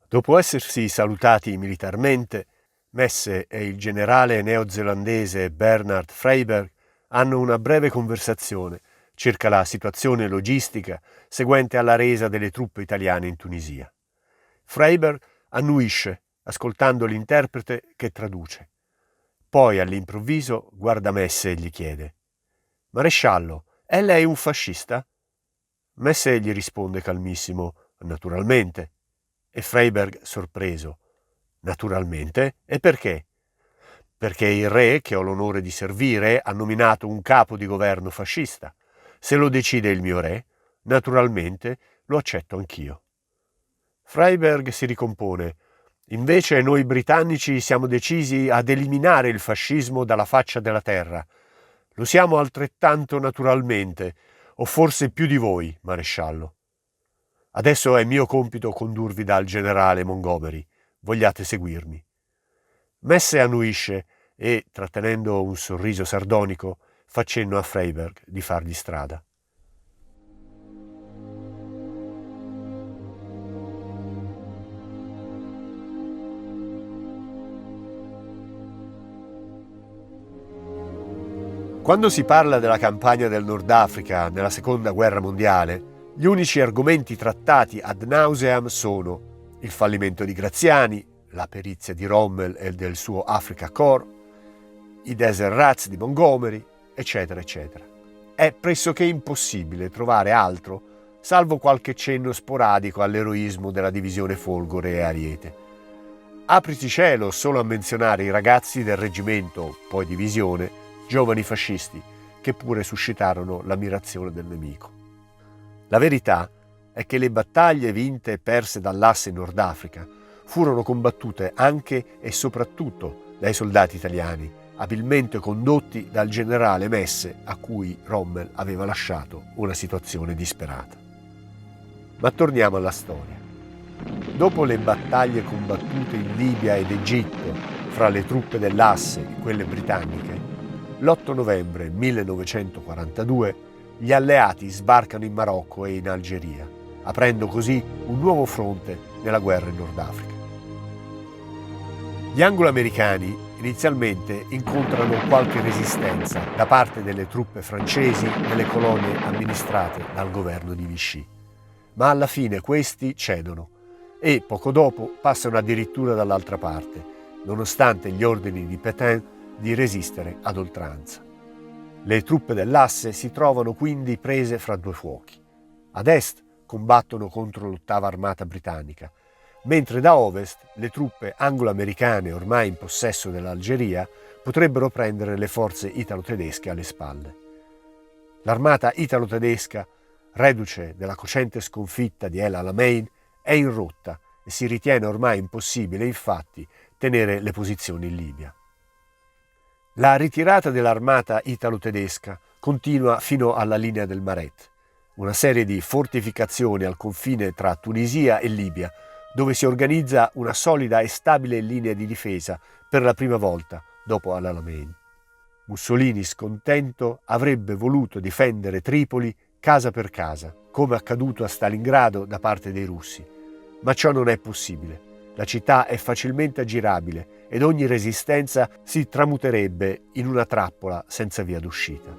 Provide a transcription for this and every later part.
Dopo essersi salutati militarmente, Messe e il generale neozelandese Bernard Freyberg hanno una breve conversazione circa la situazione logistica seguente alla resa delle truppe italiane in Tunisia. Freyberg annuisce, ascoltando l'interprete che traduce. Poi all'improvviso guarda Messe e gli chiede: «Maresciallo, è lei un fascista?» Messe gli risponde calmissimo: «Naturalmente». E Freyberg, sorpreso: «Naturalmente? E perché?» «Perché il re, che ho l'onore di servire, ha nominato un capo di governo fascista. Se lo decide il mio re, naturalmente lo accetto anch'io». Freyberg si ricompone: «Invece noi britannici siamo decisi ad eliminare il fascismo dalla faccia della terra. Lo siamo altrettanto naturalmente, o forse più di voi, maresciallo. Adesso è mio compito condurvi dal generale Montgomery. Vogliate seguirmi?» Messe annuisce e, trattenendo un sorriso sardonico, fa cenno a Freyberg di fargli strada. Quando si parla della campagna del Nord Africa nella Seconda Guerra Mondiale, gli unici argomenti trattati ad nauseam sono il fallimento di Graziani, la perizia di Rommel e del suo Africa Corps, i Desert Rats di Montgomery, eccetera, eccetera. È pressoché impossibile trovare altro, salvo qualche cenno sporadico all'eroismo della divisione Folgore e Ariete. Apriti cielo solo a menzionare i ragazzi del reggimento, poi divisione, giovani fascisti, che pure suscitarono l'ammirazione del nemico. La verità è che le battaglie vinte e perse dall'asse Nord Africa furono combattute anche e soprattutto dai soldati italiani, abilmente condotti dal generale Messe, a cui Rommel aveva lasciato una situazione disperata. Ma torniamo alla storia. Dopo le battaglie combattute in Libia ed Egitto fra le truppe dell'asse e quelle britanniche, l'8 novembre 1942 gli alleati sbarcano in Marocco e in Algeria, aprendo così un nuovo fronte nella guerra in Nord Africa. Gli anglo-americani inizialmente incontrano qualche resistenza da parte delle truppe francesi nelle colonie amministrate dal governo di Vichy, ma alla fine questi cedono e poco dopo passano addirittura dall'altra parte, nonostante gli ordini di Pétain di resistere ad oltranza. Le truppe dell'asse si trovano quindi prese fra due fuochi. Ad est combattono contro l'8ª armata britannica, mentre da ovest le truppe anglo-americane ormai in possesso dell'Algeria potrebbero prendere le forze italo-tedesche alle spalle. L'armata italo-tedesca, reduce della cocente sconfitta di El Alamein, è in rotta e si ritiene ormai impossibile, infatti, tenere le posizioni in Libia. La ritirata dell'armata italo-tedesca continua fino alla linea del Maret, una serie di fortificazioni al confine tra Tunisia e Libia, dove si organizza una solida e stabile linea di difesa per la prima volta dopo Al Alamein. Mussolini, scontento, avrebbe voluto difendere Tripoli casa per casa, come accaduto a Stalingrado da parte dei russi, ma ciò non è possibile. La città è facilmente aggirabile ed ogni resistenza si tramuterebbe in una trappola senza via d'uscita.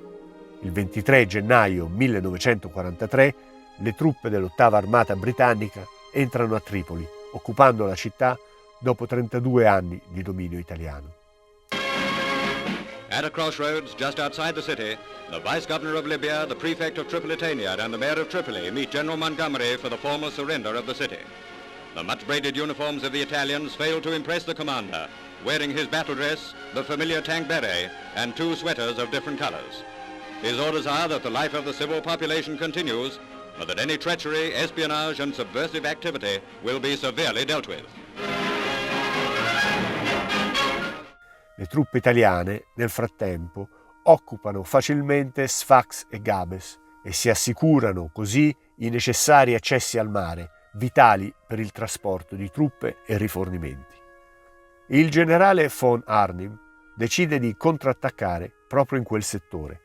Il 23 gennaio 1943 le truppe dell'8ª armata britannica entrano a Tripoli, occupando la città dopo 32 anni di dominio italiano. At a crossroads just outside the city, the vice-governor of Libya, the prefect of Tripolitania, and the mayor of Tripoli meet General Montgomery for the formal surrender of the city. The much-braided uniforms of the Italians failed to impress the commander, wearing his battle dress, the familiar tank beret, and 2 sweaters of different colors. His orders are that the life of the civil population continues, but that any treachery, espionage, and subversive activity will be severely dealt with. Le truppe italiane, nel frattempo, occupano facilmente Sfax e Gabes e si assicurano così i necessari accessi al mare, vitali per il trasporto di truppe e rifornimenti. Il generale von Arnim decide di contrattaccare proprio in quel settore,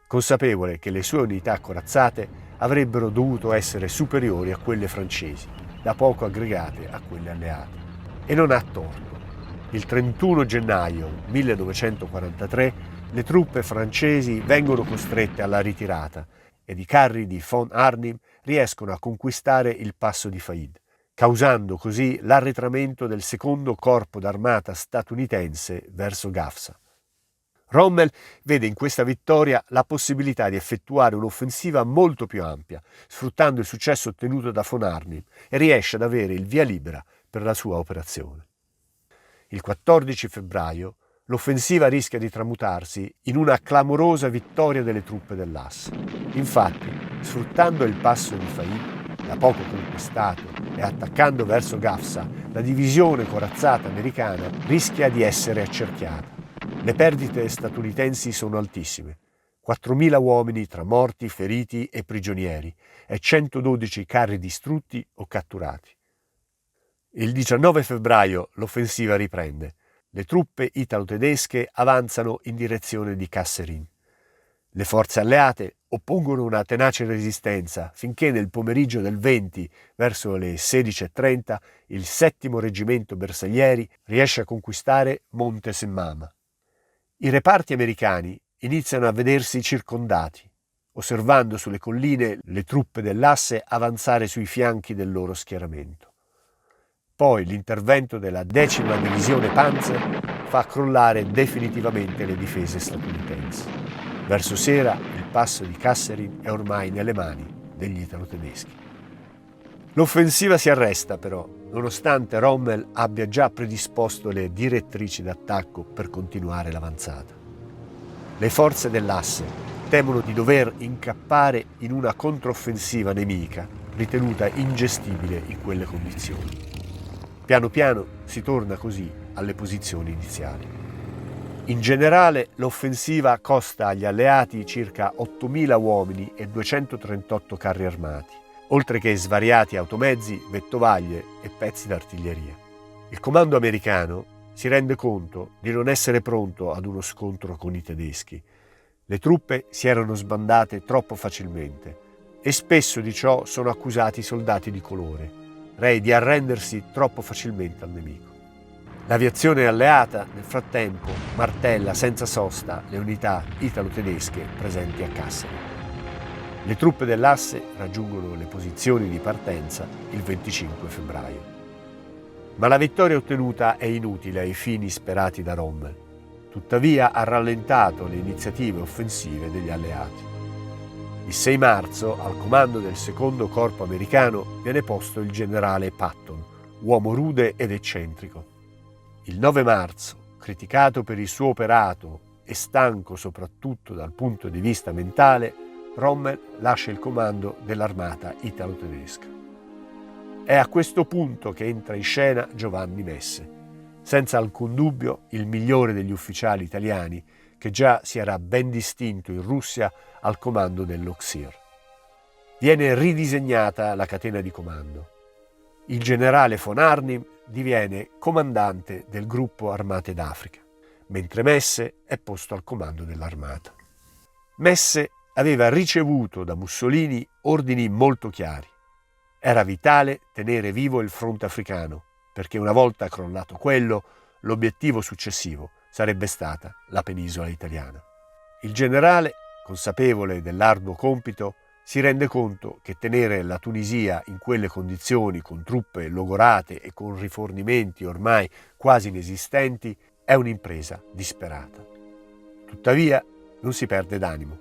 consapevole che le sue unità corazzate avrebbero dovuto essere superiori a quelle francesi, da poco aggregate a quelle alleate. E non ha torto. Il 31 gennaio 1943 le truppe francesi vengono costrette alla ritirata ed i carri di von Arnim riescono a conquistare il passo di Faid, causando così l'arretramento del secondo corpo d'armata statunitense verso Gafsa. Rommel vede in questa vittoria la possibilità di effettuare un'offensiva molto più ampia, sfruttando il successo ottenuto da von Arnim, e riesce ad avere il via libera per la sua operazione. Il 14 febbraio l'offensiva rischia di tramutarsi in una clamorosa vittoria delle truppe dell'Asse. Infatti, sfruttando il passo di Faid, da poco conquistato, e attaccando verso Gafsa, la divisione corazzata americana rischia di essere accerchiata. Le perdite statunitensi sono altissime: 4.000 uomini tra morti, feriti e prigionieri e 112 carri distrutti o catturati. Il 19 febbraio l'offensiva riprende. Le truppe italo-tedesche avanzano in direzione di Kasserine. Le forze alleate oppongono una tenace resistenza finché nel pomeriggio del 20, verso le 16:30, il 7° reggimento bersaglieri riesce a conquistare Monte Semmama. I reparti americani iniziano a vedersi circondati, osservando sulle colline le truppe dell'Asse avanzare sui fianchi del loro schieramento. Poi l'intervento della 10ª Divisione Panzer fa crollare definitivamente le difese statunitensi. Verso sera il passo di Kasserine è ormai nelle mani degli italo-tedeschi. L'offensiva si arresta però, nonostante Rommel abbia già predisposto le direttrici d'attacco per continuare l'avanzata. Le forze dell'Asse temono di dover incappare in una controffensiva nemica ritenuta ingestibile in quelle condizioni. Piano piano si torna così alle posizioni iniziali. In generale l'offensiva costa agli alleati circa 8.000 uomini e 238 carri armati, oltre che svariati automezzi, vettovaglie e pezzi d'artiglieria. Il comando americano si rende conto di non essere pronto ad uno scontro con i tedeschi. Le truppe si erano sbandate troppo facilmente e spesso di ciò sono accusati i soldati di colore, rei di arrendersi troppo facilmente al nemico. L'aviazione alleata, nel frattempo, martella senza sosta le unità italo-tedesche presenti a Kasserine. Le truppe dell'Asse raggiungono le posizioni di partenza il 25 febbraio. Ma la vittoria ottenuta è inutile ai fini sperati da Rommel. Tuttavia ha rallentato le iniziative offensive degli alleati. Il 6 marzo, al comando del secondo corpo americano, viene posto il generale Patton, uomo rude ed eccentrico. Il 9 marzo, criticato per il suo operato e stanco soprattutto dal punto di vista mentale, Rommel lascia il comando dell'armata italo-tedesca. È a questo punto che entra in scena Giovanni Messe, senza alcun dubbio il migliore degli ufficiali italiani, che già si era ben distinto in Russia al comando dell'Oksir. Viene ridisegnata la catena di comando. Il generale von Arnim diviene comandante del gruppo Armate d'Africa, mentre Messe è posto al comando dell'armata. Messe aveva ricevuto da Mussolini ordini molto chiari. Era vitale tenere vivo il fronte africano, perché una volta crollato quello, l'obiettivo successivo sarebbe stata la penisola italiana. Il generale, consapevole dell'arduo compito, si rende conto che tenere la Tunisia in quelle condizioni, con truppe logorate e con rifornimenti ormai quasi inesistenti, è un'impresa disperata. Tuttavia non si perde d'animo.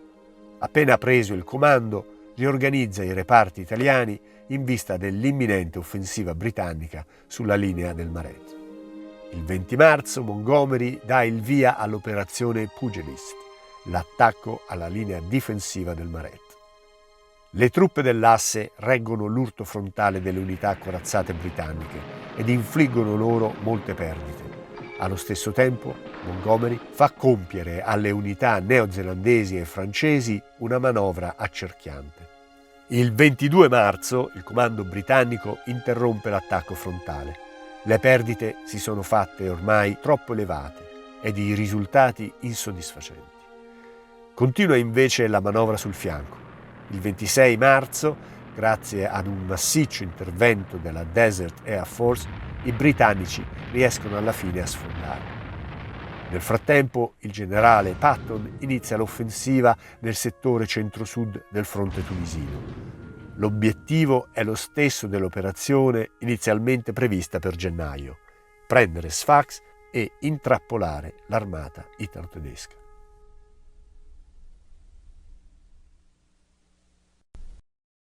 Appena preso il comando, riorganizza i reparti italiani in vista dell'imminente offensiva britannica sulla linea del Maret. Il 20 marzo Montgomery dà il via all'operazione Pugilist, l'attacco alla linea difensiva del Maret. Le truppe dell'Asse reggono l'urto frontale delle unità corazzate britanniche ed infliggono loro molte perdite. Allo stesso tempo, Montgomery fa compiere alle unità neozelandesi e francesi una manovra accerchiante. Il 22 marzo il comando britannico interrompe l'attacco frontale. Le perdite si sono fatte ormai troppo elevate ed i risultati insoddisfacenti. Continua invece la manovra sul fianco. Il 26 marzo, grazie ad un massiccio intervento della Desert Air Force, i britannici riescono alla fine a sfondare. Nel frattempo, il generale Patton inizia l'offensiva nel settore centro-sud del fronte tunisino. L'obiettivo è lo stesso dell'operazione inizialmente prevista per gennaio: prendere Sfax e intrappolare l'armata italo-tedesca.